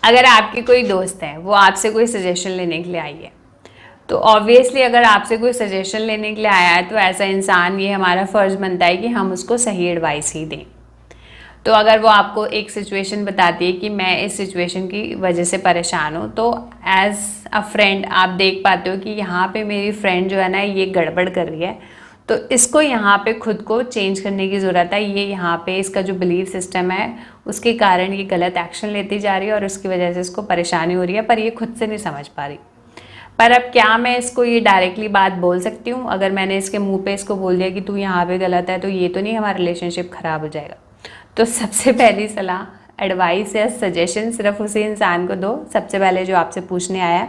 अगर आपकी कोई दोस्त है, वो आपसे कोई सजेशन लेने के लिए आई है, तो ऑब्वियसली अगर आपसे कोई सजेशन लेने के लिए आया है तो ऐसा इंसान, ये हमारा फ़र्ज़ बनता है कि हम उसको सही एडवाइस ही दें। तो अगर वो आपको एक सिचुएशन बताती है कि मैं इस सिचुएशन की वजह से परेशान हूँ, तो एज़ अ फ्रेंड आप देख पाते हो कि यहाँ पे मेरी फ्रेंड जो है ना, ये गड़बड़ कर रही है, तो इसको यहाँ पे खुद को चेंज करने की ज़रूरत है। ये यहाँ पे इसका जो बिलीफ सिस्टम है, उसके कारण ये गलत एक्शन लेती जा रही है और उसकी वजह से इसको परेशानी हो रही है, पर ये खुद से नहीं समझ पा रही। पर अब क्या मैं इसको ये डायरेक्टली बात बोल सकती हूँ? अगर मैंने इसके मुंह पे इसको बोल दिया कि तू यहाँ पे गलत है, तो ये तो नहीं हमारा रिलेशनशिप ख़राब हो जाएगा। तो सबसे पहली सलाह, एडवाइस या सजेशन सिर्फ उसी इंसान को दो सबसे पहले जो आपसे पूछने आया है,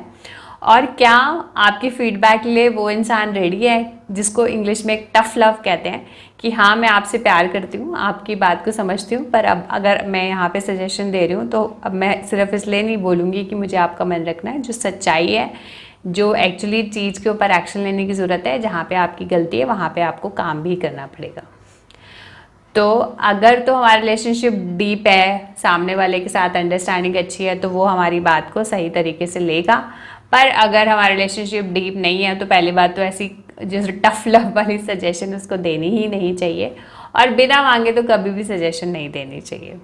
और क्या आपकी फीडबैक ले वो इंसान रेडी है, जिसको इंग्लिश में एक टफ लव कहते हैं, कि हाँ मैं आपसे प्यार करती हूँ, आपकी बात को समझती हूँ, पर अब अगर मैं यहाँ पे सजेशन दे रही हूँ तो अब मैं सिर्फ इसलिए नहीं बोलूँगी कि मुझे आपका मन रखना है। जो सच्चाई है, जो एक्चुअली चीज़ के ऊपर एक्शन लेने की ज़रूरत है, जहाँ पे आपकी गलती है वहाँ पे आपको काम भी करना पड़ेगा। तो अगर तो हमारा रिलेशनशिप डीप है, सामने वाले के साथ अंडरस्टैंडिंग अच्छी है, तो वो हमारी बात को सही तरीके से लेगा। पर अगर हमारा रिलेशनशिप डीप नहीं है, तो पहली बात तो ऐसी जैसे टफ लव वाली सजेशन उसको देनी ही नहीं चाहिए, और बिना मांगे तो कभी भी सजेशन नहीं देनी चाहिए।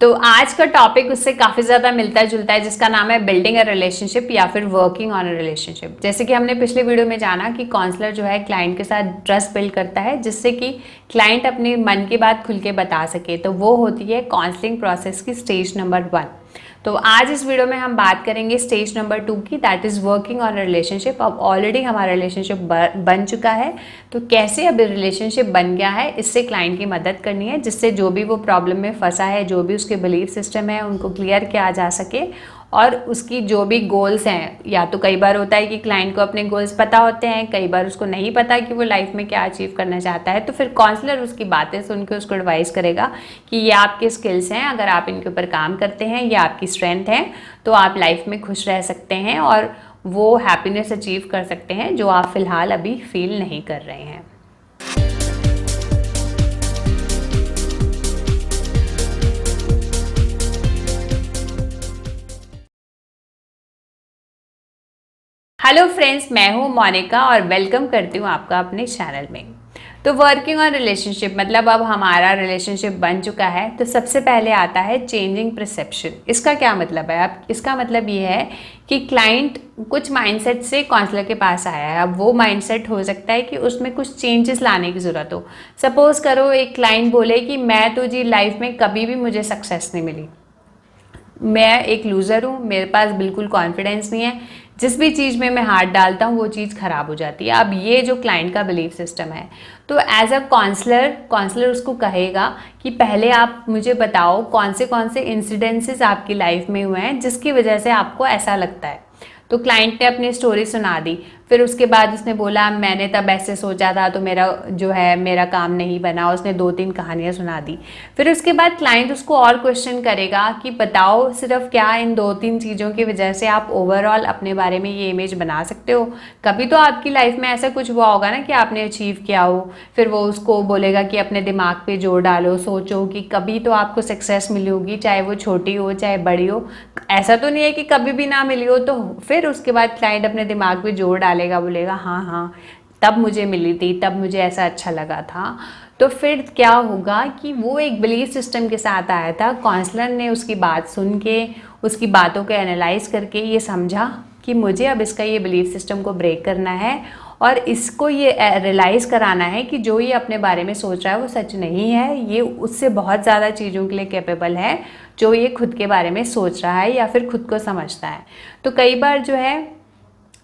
तो आज का टॉपिक उससे काफ़ी ज़्यादा मिलता जुलता है, जिसका नाम है बिल्डिंग अ रिलेशनशिप या फिर वर्किंग ऑन अ रिलेशनशिप। जैसे कि हमने पिछले वीडियो में जाना कि काउंसलर जो है क्लाइंट के साथ ट्रस्ट बिल्ड करता है, जिससे कि क्लाइंट अपने मन की बात खुल के बता सके। तो वो होती है काउंसलिंग प्रोसेस की स्टेज नंबर 1। तो आज इस वीडियो में हम बात करेंगे स्टेज नंबर 2 की, that is working on a relationship. अब ऑलरेडी हमारा रिलेशनशिप बन चुका है, तो कैसे अब रिलेशनशिप बन गया है, इससे क्लाइंट की मदद करनी है, जिससे जो भी वो प्रॉब्लम में फंसा है, जो भी उसके बिलीफ सिस्टम है, उनको क्लियर किया जा सके, और उसकी जो भी गोल्स हैं, या तो कई बार होता है कि क्लाइंट को अपने गोल्स पता होते हैं, कई बार उसको नहीं पता कि वो लाइफ में क्या अचीव करना चाहता है, तो फिर काउंसलर उसकी बातें सुन के उसको एडवाइस करेगा कि ये आपके स्किल्स हैं, अगर आप इनके ऊपर काम करते हैं, ये आपकी स्ट्रेंथ है, तो आप लाइफ में खुश रह सकते हैं और वो हैप्पीनेस अचीव कर सकते हैं जो आप फिलहाल अभी फील नहीं कर रहे हैं। हेलो फ्रेंड्स, मैं हूँ मोनिका और वेलकम करती हूँ आपका अपने चैनल में। तो वर्किंग ऑन रिलेशनशिप मतलब अब हमारा रिलेशनशिप बन चुका है, तो सबसे पहले आता है चेंजिंग परसेप्शन। इसका क्या मतलब है? अब इसका मतलब ये है कि क्लाइंट कुछ माइंडसेट से काउंसलर के पास आया है। अब वो माइंडसेट हो सकता है कि उसमें कुछ चेंजेस लाने की ज़रूरत हो। सपोज़ करो एक क्लाइंट बोले कि मैं तो जी लाइफ में कभी भी मुझे सक्सेस नहीं मिली, मैं एक लूज़र हूँ, मेरे पास बिल्कुल कॉन्फिडेंस नहीं है, जिस भी चीज़ में मैं हाथ डालता हूँ वो चीज़ ख़राब हो जाती है। अब ये जो क्लाइंट का बिलीफ सिस्टम है, तो एज अ काउंसलर उसको कहेगा कि पहले आप मुझे बताओ कौन से इंसिडेंसेस आपकी लाइफ में हुए हैं जिसकी वजह से आपको ऐसा लगता है। तो क्लाइंट ने अपनी स्टोरी सुना दी, फिर उसके बाद उसने बोला मैंने तब ऐसे सोचा था तो मेरा जो है मेरा काम नहीं बना। उसने 2-3 कहानियाँ सुना दी। फिर उसके बाद क्लाइंट उसको और क्वेश्चन करेगा कि बताओ सिर्फ क्या इन 2-3 चीज़ों की वजह से आप ओवरऑल अपने बारे में ये इमेज बना सकते हो। कभी तो आपकी लाइफ में ऐसा कुछ हुआ होगा ना कि आपने अचीव किया हो। फिर वो उसको बोलेगा कि अपने दिमाग पे जोर डालो, सोचो कि कभी तो आपको सक्सेस मिली होगी, चाहे वो छोटी हो चाहे बड़ी हो। ऐसा तो नहीं है कि कभी भी ना मिली हो। तो फिर उसके बाद क्लाइंट अपने दिमाग पे जोर डालेगा, बोलेगा हाँ हाँ तब मुझे मिली थी, तब मुझे ऐसा अच्छा लगा था। तो फिर क्या होगा कि वो एक बिलीफ सिस्टम के साथ आया था, काउंसलर ने उसकी बात सुन के, उसकी बातों को एनालाइज करके ये समझा कि मुझे अब इसका ये बिलीफ सिस्टम को ब्रेक करना है और इसको ये रियलाइज़ कराना है कि जो ये अपने बारे में सोच रहा है वो सच नहीं है, ये उससे बहुत ज़्यादा चीज़ों के लिए कैपेबल है जो ये खुद के बारे में सोच रहा है या फिर खुद को समझता है। तो कई बार जो है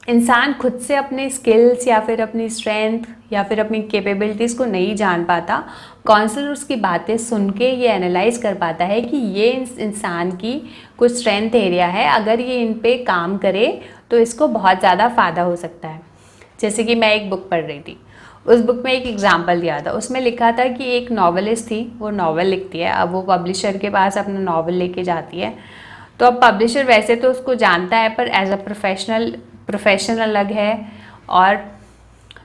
इंसान खुद से अपने स्किल्स या फिर अपनी स्ट्रेंथ या फिर अपनी कैपेबिलिटीज़ को नहीं जान पाता। काउंसलर उसकी बातें सुन के ये एनालाइज कर पाता है कि ये इंसान की कुछ स्ट्रेंथ एरिया है, अगर ये इन पे काम करे तो इसको बहुत ज़्यादा फ़ायदा हो सकता है। जैसे कि मैं एक बुक पढ़ रही थी, उस बुक में एक एग्जाम्पल दिया था। उसमें लिखा था कि एक नॉवेलिस्ट थी, वो नॉवल लिखती है, अब वो पब्लिशर के पास अपना नॉवल लेके जाती है। तो अब पब्लिशर वैसे तो उसको जानता है, पर एज अ प्रोफेशन अलग है और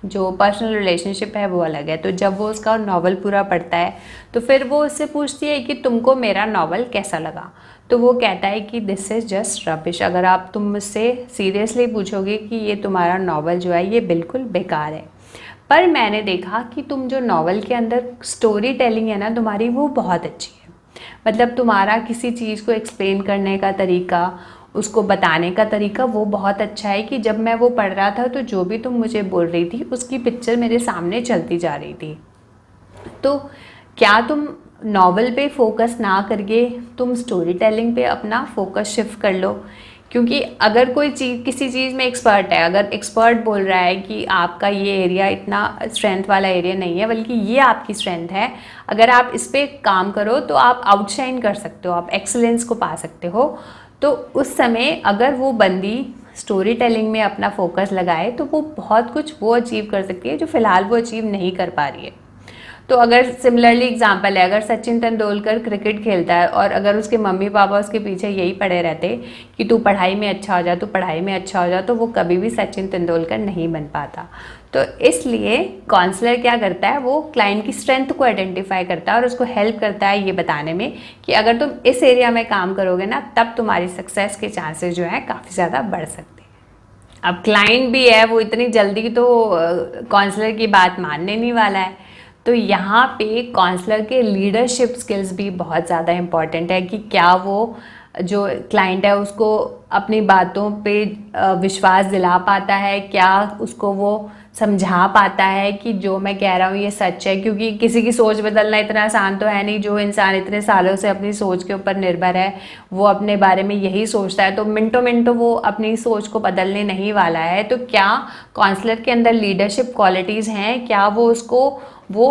जो पर्सनल रिलेशनशिप है वो अलग है। तो जब वो उसका नावल पूरा पढ़ता है तो फिर वो उससे पूछती है कि तुमको मेरा नावल कैसा लगा। तो वो कहता है कि दिस इज़ जस्ट रबिश। अगर तुम मुझसे सीरियसली पूछोगे कि ये तुम्हारा नावल जो है ये बिल्कुल बेकार है, पर मैंने देखा कि तुम जो नावल के अंदर स्टोरी टेलिंग है ना तुम्हारी, वो बहुत अच्छी है। मतलब तुम्हारा किसी चीज़ को एक्सप्लेन करने का तरीका, उसको बताने का तरीका वो बहुत अच्छा है कि जब मैं वो पढ़ रहा था तो जो भी तुम मुझे बोल रही थी उसकी पिक्चर मेरे सामने चलती जा रही थी। तो क्या तुम नॉवल पे फोकस ना करके तुम स्टोरी टेलिंग पे अपना फोकस शिफ्ट कर लो। क्योंकि अगर कोई चीज़ किसी चीज़ में एक्सपर्ट है, अगर एक्सपर्ट बोल रहा है कि आपका ये एरिया इतना स्ट्रेंथ वाला एरिया नहीं है बल्कि ये आपकी स्ट्रेंथ है, अगर आप इस पर काम करो तो आप आउटशाइन कर सकते हो, आप एक्सीलेंस को पा सकते हो। तो उस समय अगर वो बंदी स्टोरी टेलिंग में अपना फोकस लगाए तो वो बहुत कुछ वो अचीव कर सकती है जो फ़िलहाल वो अचीव नहीं कर पा रही है। तो अगर सिमिलरली एग्जांपल है, अगर सचिन तेंदुलकर क्रिकेट खेलता है और अगर उसके मम्मी पापा उसके पीछे यही पड़े रहते कि तू पढ़ाई में अच्छा हो जा, तू पढ़ाई में अच्छा हो जा, तो वो कभी भी सचिन तेंदुलकर नहीं बन पाता। तो इसलिए काउंसलर क्या करता है, वो क्लाइंट की स्ट्रेंथ को आइडेंटिफाई करता है और उसको हेल्प करता है ये बताने में कि अगर तुम इस एरिया में काम करोगे ना तब तुम्हारी सक्सेस के चांसेस जो है काफ़ी ज़्यादा बढ़ सकते हैं। अब क्लाइंट भी है, वो इतनी जल्दी तो काउंसलर की बात मानने नहीं वाला है। तो यहाँ पे काउंसलर के लीडरशिप स्किल्स भी बहुत ज़्यादा इम्पॉर्टेंट है कि क्या वो जो क्लाइंट है उसको अपनी बातों पे विश्वास दिला पाता है, क्या उसको वो समझा पाता है कि जो मैं कह रहा हूँ ये सच है। क्योंकि किसी की सोच बदलना इतना आसान तो है नहीं। जो इंसान इतने सालों से अपनी सोच के ऊपर निर्भर है, वो अपने बारे में यही सोचता है, तो मिनटों मिनटों वो अपनी सोच को बदलने नहीं वाला है। तो क्या काउंसलर के अंदर लीडरशिप क्वालिटीज़ हैं, क्या वो उसको वो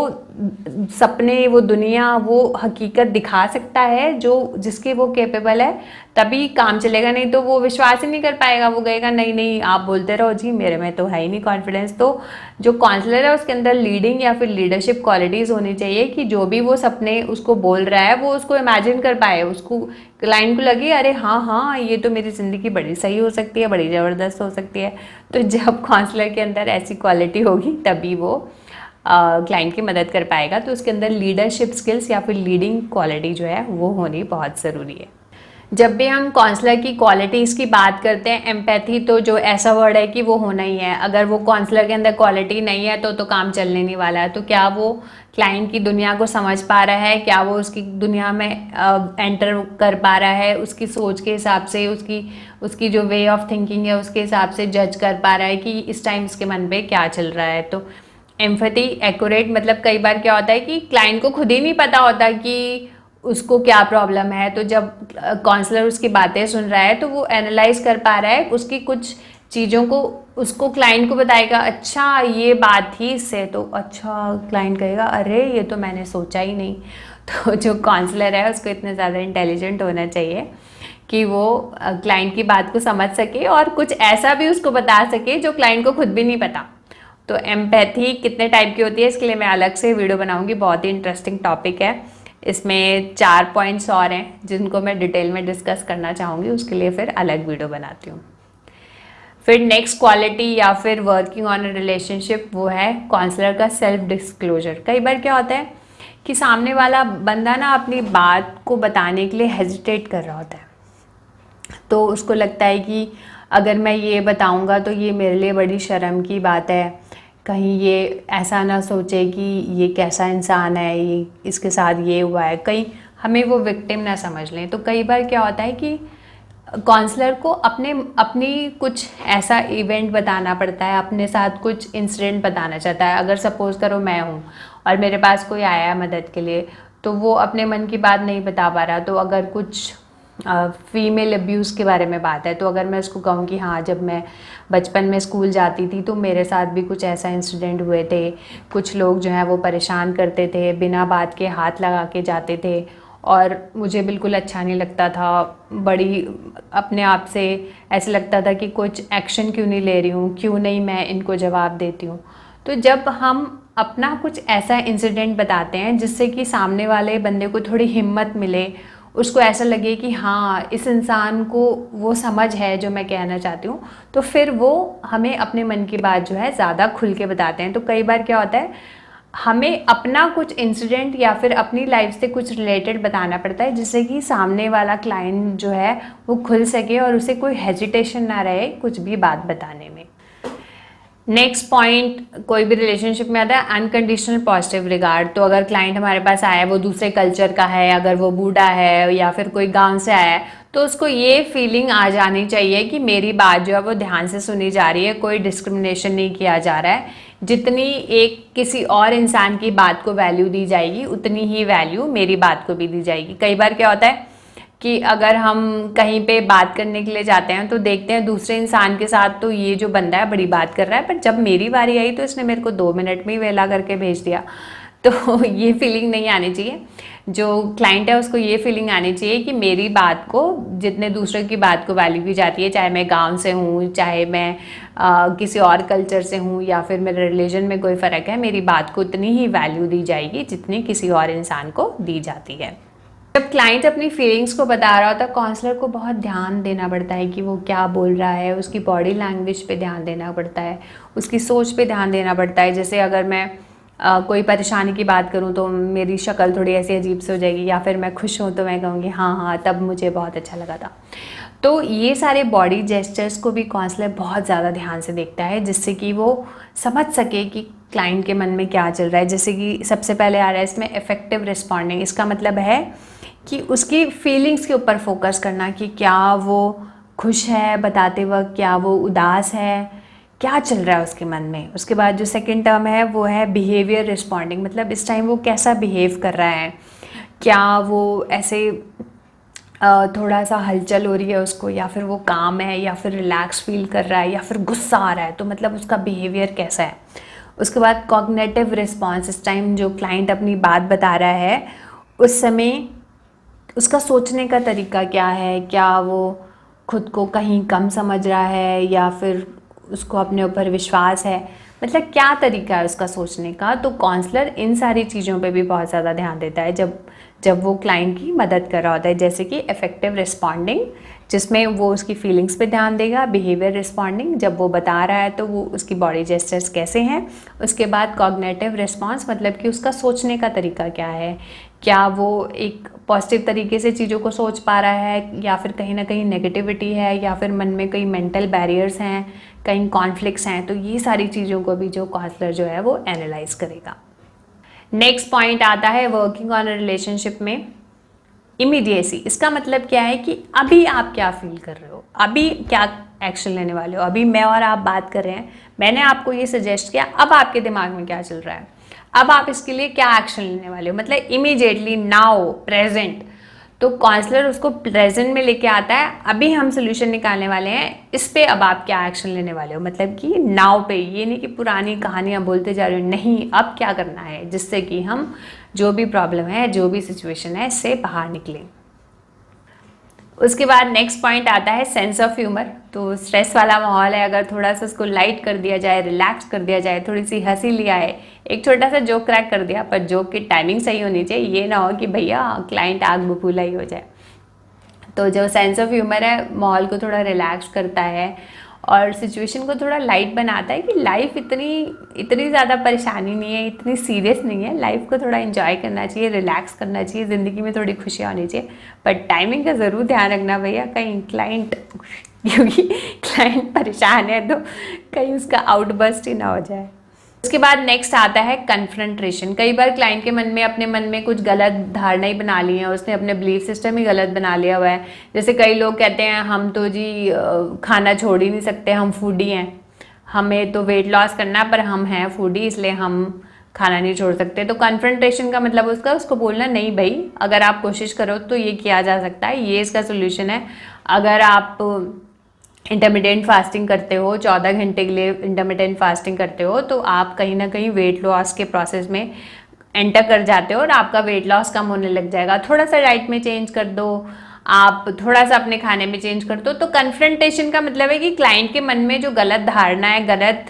सपने, वो दुनिया, वो हकीकत दिखा सकता है जो जिसके वो कैपेबल है, तभी काम चलेगा। नहीं तो वो विश्वास ही नहीं कर पाएगा, वो कहेगा नहीं नहीं आप बोलते रहो जी, मेरे में तो है ही नहीं कॉन्फिडेंस। तो जो काउंसलर है उसके अंदर लीडिंग या फिर लीडरशिप क्वालिटीज़ होनी चाहिए कि जो भी वो सपने उसको बोल रहा है वो उसको इमेजिन कर पाए, उसको क्लाइंट को लगे अरे हाँ हाँ ये तो मेरी ज़िंदगी बड़ी सही हो सकती है, बड़ी ज़बरदस्त हो सकती है। तो जब काउंसलर के अंदर ऐसी क्वालिटी होगी तभी वो क्लाइंट की मदद कर पाएगा। तो उसके अंदर लीडरशिप स्किल्स या फिर लीडिंग क्वालिटी जो है वो होनी बहुत ज़रूरी है। जब भी हम काउंसलर की क्वालिटीज़ की बात करते हैं, एम्पैथी तो जो ऐसा वर्ड है कि वो होना ही है। अगर वो काउंसलर के अंदर क्वालिटी नहीं है तो काम चलने नहीं वाला है। तो क्या वो क्लाइंट की दुनिया को समझ पा रहा है, क्या वो उसकी दुनिया में एंटर कर पा रहा है, उसकी सोच के हिसाब से, उसकी जो वे ऑफ थिंकिंग है उसके हिसाब से जज कर पा रहा है कि इस टाइम उसके मन पे क्या चल रहा है। तो एम्पैथी एक्यूरेट मतलब कई बार क्या होता है कि क्लाइंट को खुद ही नहीं पता होता कि उसको क्या प्रॉब्लम है। तो जब काउंसलर उसकी बातें सुन रहा है तो वो एनालाइज कर पा रहा है उसकी कुछ चीज़ों को, उसको क्लाइंट को बताएगा अच्छा ये बात थी इससे, तो अच्छा क्लाइंट कहेगा अरे ये तो मैंने सोचा ही नहीं। तो जो काउंसलर है उसको इतने ज़्यादा इंटेलिजेंट होना चाहिए कि वो क्लाइंट की बात को समझ सके और कुछ ऐसा भी उसको बता सके जो क्लाइंट को खुद भी नहीं पता। तो एम्पैथी कितने टाइप की होती है इसके लिए मैं अलग से वीडियो बनाऊंगी, बहुत ही इंटरेस्टिंग टॉपिक है। इसमें 4 पॉइंट्स और हैं जिनको मैं डिटेल में डिस्कस करना चाहूँगी, उसके लिए फिर अलग वीडियो बनाती हूँ। फिर नेक्स्ट क्वालिटी या फिर वर्किंग ऑन अ रिलेशनशिप वो है काउंसलर का सेल्फ डिस्क्लोजर। कई बार क्या होता है कि सामने वाला बंदा ना अपनी बात को बताने के लिए हेजिटेट कर रहा होता है। तो उसको लगता है कि अगर मैं ये बताऊंगा तो ये मेरे लिए बड़ी शर्म की बात है, कहीं ये ऐसा ना सोचे कि ये कैसा इंसान है, ये इसके साथ ये हुआ है, कहीं हमें वो विक्टिम ना समझ लें। तो कई बार क्या होता है कि काउंसलर को अपनी कुछ ऐसा इवेंट बताना पड़ता है, अपने साथ कुछ इंसिडेंट बताना चाहता है। अगर सपोज़ करो मैं हूँ और मेरे पास कोई आया है मदद के लिए, तो वो अपने मन की बात नहीं बता पा रहा। तो अगर कुछ फीमेल अब्यूज़ के बारे में बात है, तो अगर मैं उसको कहूँ कि हाँ जब मैं बचपन में स्कूल जाती थी तो मेरे साथ भी कुछ ऐसा इंसिडेंट हुए थे, कुछ लोग जो हैं वो परेशान करते थे, बिना बात के हाथ लगा के जाते थे और मुझे बिल्कुल अच्छा नहीं लगता था, बड़ी अपने आप से ऐसे लगता था कि कुछ एक्शन क्यों नहीं ले रही हूँ, क्यों नहीं मैं इनको जवाब देती हूँ। तो जब हम अपना कुछ ऐसा इंसिडेंट बताते हैं जिससे कि सामने वाले बंदे को थोड़ी हिम्मत मिले, उसको ऐसा लगे कि हाँ इस इंसान को वो समझ है जो मैं कहना चाहती हूँ, तो फिर वो हमें अपने मन की बात जो है ज़्यादा खुल के बताते हैं। तो कई बार क्या होता है, हमें अपना कुछ इंसिडेंट या फिर अपनी लाइफ से कुछ रिलेटेड बताना पड़ता है, जिससे कि सामने वाला क्लाइंट जो है वो खुल सके और उसे कोई हेजिटेशन ना रहे कुछ भी बात बताने में। नेक्स्ट पॉइंट कोई भी रिलेशनशिप में आता है अनकंडीशनल पॉजिटिव रिगार्ड। तो अगर क्लाइंट हमारे पास आया है, वो दूसरे कल्चर का है, अगर वो बूढ़ा है या फिर कोई गांव से आया है, तो उसको ये फीलिंग आ जानी चाहिए कि मेरी बात जो है वो ध्यान से सुनी जा रही है, कोई डिस्क्रिमिनेशन नहीं किया जा रहा है। जितनी एक किसी और इंसान की बात को वैल्यू दी जाएगी, उतनी ही वैल्यू मेरी बात को भी दी जाएगी। कई बार क्या होता है कि अगर हम कहीं पे बात करने के लिए जाते हैं तो देखते हैं दूसरे इंसान के साथ तो ये जो बंदा है बड़ी बात कर रहा है, पर जब मेरी बारी आई तो इसने मेरे को 2 मिनट में ही वेला करके भेज दिया। तो ये फीलिंग नहीं आनी चाहिए। जो क्लाइंट है उसको ये फीलिंग आनी चाहिए कि मेरी बात को, जितने दूसरे की बात को वैल्यू दी जाती है, चाहे मैं गांव से हूँ, चाहे मैं किसी और कल्चर से हूँ, या फिर मेरे रिलीजन में कोई फ़र्क है, मेरी बात को उतनी ही वैल्यू दी जाएगी जितनी किसी और इंसान को दी जाती है। जब क्लाइंट अपनी फीलिंग्स को बता रहा होता है, काउंसलर को बहुत ध्यान देना पड़ता है कि वो क्या बोल रहा है, उसकी बॉडी लैंग्वेज पे ध्यान देना पड़ता है, उसकी सोच पे ध्यान देना पड़ता है। जैसे अगर मैं कोई परेशानी की बात करूं तो मेरी शक्ल थोड़ी ऐसी अजीब से हो जाएगी, या फिर मैं खुश हूं तो मैं कहूँगी हाँ हाँ तब मुझे बहुत अच्छा लगा था। तो ये सारे बॉडी जेस्चर्स को भी काउंसलर बहुत ज़्यादा ध्यान से देखता है, जिससे कि वो समझ सके कि क्लाइंट के मन में क्या चल रहा है। जैसे कि सबसे पहले आ रहा है इसमें इफेक्टिव रिस्पॉन्डिंग। इसका मतलब है कि उसकी फीलिंग्स के ऊपर फोकस करना कि क्या वो खुश है बताते वक्त, क्या वो उदास है, क्या चल रहा है उसके मन में। उसके बाद जो सेकंड टर्म है वो है बिहेवियर रिस्पॉन्डिंग, मतलब इस टाइम वो कैसा बिहेव कर रहा है, क्या वो ऐसे थोड़ा सा हलचल हो रही है उसको, या फिर वो काम है, या फिर रिलैक्स फील कर रहा है, या फिर गुस्सा आ रहा है, तो मतलब उसका बिहेवियर कैसा है। उसके बाद कॉग्निटिव रिस्पॉन्स, इस टाइम जो क्लाइंट अपनी बात बता रहा है उस समय उसका सोचने का तरीका क्या है, क्या वो खुद को कहीं कम समझ रहा है या फिर उसको अपने ऊपर विश्वास है, मतलब क्या तरीका है उसका सोचने का। तो काउंसलर इन सारी चीज़ों पे भी बहुत ज़्यादा ध्यान देता है जब वो क्लाइंट की मदद कर रहा होता है। जैसे कि इफेक्टिव रिस्पॉन्डिंग, जिसमें वो उसकी फीलिंग्स पे ध्यान देगा। बिहेवियर रिस्पॉन्डिंग, जब वो बता रहा है तो वो उसकी बॉडी जेस्चर्स कैसे हैं। उसके बाद कॉग्निटिव रिस्पॉन्स, मतलब कि उसका सोचने का तरीका क्या है, क्या वो एक पॉजिटिव तरीके से चीज़ों को सोच पा रहा है, या फिर कहीं ना कहीं नेगेटिविटी है, या फिर मन में कई मेंटल बैरियर्स हैं, कहीं कॉन्फ्लिक्ट्स हैं। तो ये सारी चीज़ों को भी जो काउंसलर जो है वो एनालाइज करेगा। नेक्स्ट पॉइंट आता है वर्किंग ऑन अ रिलेशनशिप में इमीडिएसी। इसका मतलब क्या है कि अभी आप क्या फील कर रहे हो, अभी क्या एक्शन लेने वाले हो। अभी मैं और आप बात कर रहे हैं, मैंने आपको ये सजेस्ट किया, अब आपके दिमाग में क्या चल रहा है, अब आप इसके लिए क्या एक्शन लेने वाले हो, मतलब इमीडिएटली, नाउ, प्रेजेंट। तो काउंसलर उसको प्रेजेंट में लेके आता है, अभी हम सोल्यूशन निकालने वाले हैं, इस पे अब आप क्या एक्शन लेने वाले हो, मतलब कि नाउ पे। ये नहीं कि पुरानी कहानियां बोलते जा रहे हो, नहीं, अब क्या करना है जिससे कि हम जो भी प्रॉब्लम है, जो भी सिचुएशन है, इससे बाहर निकलें। उसके बाद नेक्स्ट पॉइंट आता है सेंस ऑफ ह्यूमर। तो स्ट्रेस वाला माहौल है, अगर थोड़ा सा उसको लाइट कर दिया जाए, रिलैक्स कर दिया जाए, थोड़ी सी हंसी लिया है, एक छोटा सा जोक क्रैक कर दिया, पर जोक की टाइमिंग सही होनी चाहिए, ये ना हो कि भैया क्लाइंट आग बबूला ही हो जाए। तो जो सेंस ऑफ ह्यूमर है माहौल को थोड़ा रिलैक्स करता है और सिचुएशन को थोड़ा लाइट बनाता है कि लाइफ इतनी ज़्यादा परेशानी नहीं है, इतनी सीरियस नहीं है, लाइफ को थोड़ा एंजॉय करना चाहिए, रिलैक्स करना चाहिए, ज़िंदगी में थोड़ी खुशियाँ होनी चाहिए। पर टाइमिंग का ज़रूर ध्यान रखना भैया, कहीं क्लाइंट क्योंकि क्लाइंट परेशान है तो कहीं उसका आउटबर्स्ट ही ना हो जाए। उसके बाद नेक्स्ट आता है कन्फ्रंट्रेशन। कई बार क्लाइंट के मन में, अपने मन में कुछ गलत धारणा ही बना ली है, उसने अपने बिलीफ सिस्टम ही गलत बना लिया हुआ है। जैसे कई लोग कहते हैं हम तो जी खाना छोड़ ही नहीं सकते, हम फूडी हैं, हमें तो वेट लॉस करना है पर हम हैं फूडी, इसलिए हम खाना नहीं छोड़ सकते। तो कन्फ्रंट्रेशन का मतलब उसको बोलना, नहीं भाई, अगर आप कोशिश करो तो ये किया जा सकता है, ये इसका सोल्यूशन है। अगर आप इंटरमिटेंट फास्टिंग करते हो, 14 घंटे के लिए इंटरमिटेंट फास्टिंग करते हो, तो आप कहीं ना कहीं वेट लॉस के प्रोसेस में एंटर कर जाते हो और आपका वेट लॉस कम होने लग जाएगा। थोड़ा सा डाइट में चेंज कर दो, आप थोड़ा सा अपने खाने में चेंज कर दो। तो कन्फ्रंटेशन का मतलब है कि क्लाइंट के मन में जो गलत धारणा है, गलत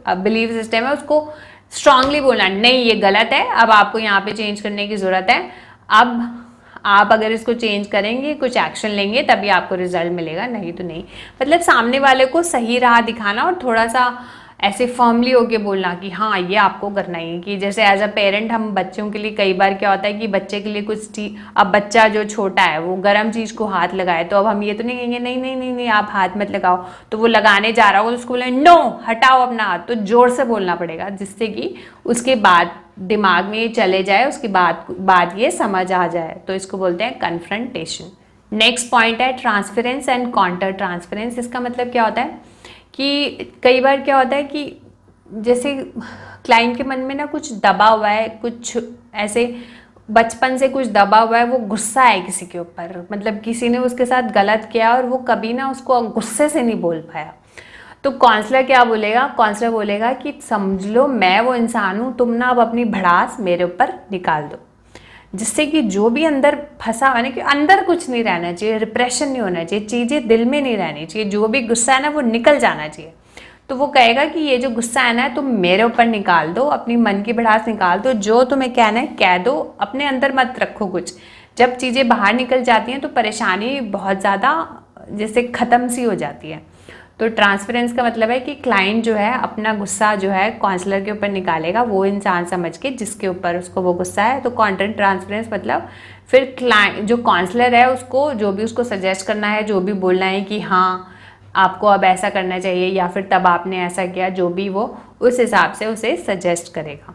बिलीव सिस्टम है, उसको स्ट्रांगली बोलना, नहीं ये गलत है, अब आपको यहाँ पे चेंज करने की ज़रूरत है, अब आप अगर इसको चेंज करेंगे, कुछ एक्शन लेंगे, तभी आपको रिजल्ट मिलेगा, नहीं तो नहीं। मतलब सामने वाले को सही राह दिखाना और थोड़ा सा ऐसे फर्मली होके बोलना कि हाँ ये आपको करना ही है। कि जैसे एज अ पेरेंट हम बच्चों के लिए कई बार क्या होता है कि बच्चे के लिए कुछ चीज, अब बच्चा जो छोटा है वो गर्म चीज़ को हाथ लगाए, तो अब हम ये तो नहीं कहेंगे नहीं नहीं नहीं नहीं आप हाथ मत लगाओ, तो वो लगाने जा रहा हो तो उसको बोले नो हटाओ अपना हाथ, तो जोर से बोलना पड़ेगा जिससे कि उसके बाद दिमाग में ये चले जाए, उसके बाद ये समझ आ जाए। तो इसको बोलते हैं कन्फ्रंटेशन। नेक्स्ट पॉइंट है ट्रांसफरेंस एंड काउंटर ट्रांसफरेंस। इसका मतलब क्या होता है कि कई बार क्या होता है कि जैसे क्लाइंट के मन में ना कुछ दबा हुआ है, कुछ ऐसे बचपन से कुछ दबा हुआ है, वो गुस्सा है किसी के ऊपर, मतलब किसी ने उसके साथ गलत किया और वो कभी ना उसको गुस्से से नहीं बोल पाया। तो काउंसलर क्या बोलेगा, काउंसलर बोलेगा कि समझ लो मैं वो इंसान हूँ, तुम ना अब अपनी भड़ास मेरे ऊपर निकाल दो, जिससे कि जो भी अंदर फंसा हुआ ना, कि अंदर कुछ नहीं रहना चाहिए, रिप्रेशन नहीं होना चाहिए, चीज़ें दिल में नहीं रहनी चाहिए, जो भी गुस्सा है ना वो निकल जाना चाहिए। तो वो कहेगा कि ये जो गुस्सा है ना तुम मेरे ऊपर निकाल दो, अपनी मन की भड़ास निकाल दो, जो तुम्हें कहना है कह दो, अपने अंदर मत रखो कुछ। जब चीज़ें बाहर निकल जाती हैं तो परेशानी बहुत ज़्यादा जैसे ख़त्म सी हो जाती है। तो ट्रांसफरेंस का मतलब है कि क्लाइंट जो है अपना गुस्सा जो है काउंसलर के ऊपर निकालेगा, वो इंसान समझ के जिसके ऊपर उसको वो गुस्सा है। तो कंटेंट ट्रांसफरेंस मतलब फिर क्लाइंट जो काउंसलर है उसको जो भी उसको सजेस्ट करना है, जो भी बोलना है कि हाँ आपको अब ऐसा करना चाहिए या फिर तब आपने ऐसा किया, जो भी वो उस हिसाब से उसे सजेस्ट करेगा।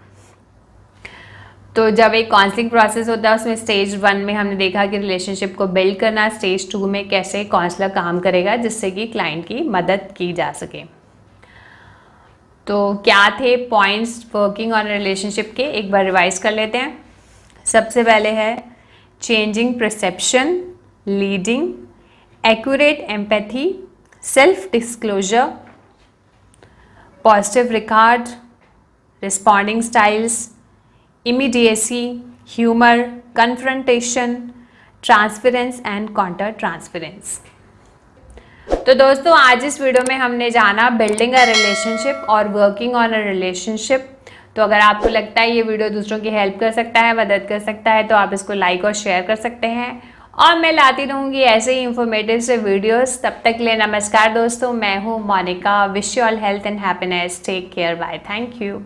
तो जब एक काउंसलिंग प्रोसेस होता है उसमें स्टेज 1 में हमने देखा कि रिलेशनशिप को बिल्ड करना, स्टेज 2 में कैसे काउंसलर काम करेगा जिससे कि क्लाइंट की मदद की जा सके। तो क्या थे पॉइंट्स वर्किंग ऑन रिलेशनशिप के, एक बार रिवाइज कर लेते हैं। सबसे पहले है changing perception, leading, accurate empathy, self disclosure, positive record, responding styles, immediacy, humour, confrontation, transference and counter transference. तो दोस्तों आज इस वीडियो में हमने जाना बिल्डिंग अ रिलेशनशिप और वर्किंग ऑन अ रिलेशनशिप। तो अगर आपको लगता है ये वीडियो दूसरों की हेल्प कर सकता है, मदद कर सकता है, तो आप इसको लाइक और शेयर कर सकते हैं। और मैं लाती रहूँगी ऐसे ही इंफॉर्मेटिव से वीडियोस। तब तक के लिए नमस्कार दोस्तों, मैं हूँ Monika. Wish you all health and happiness. Take care, bye, thank you.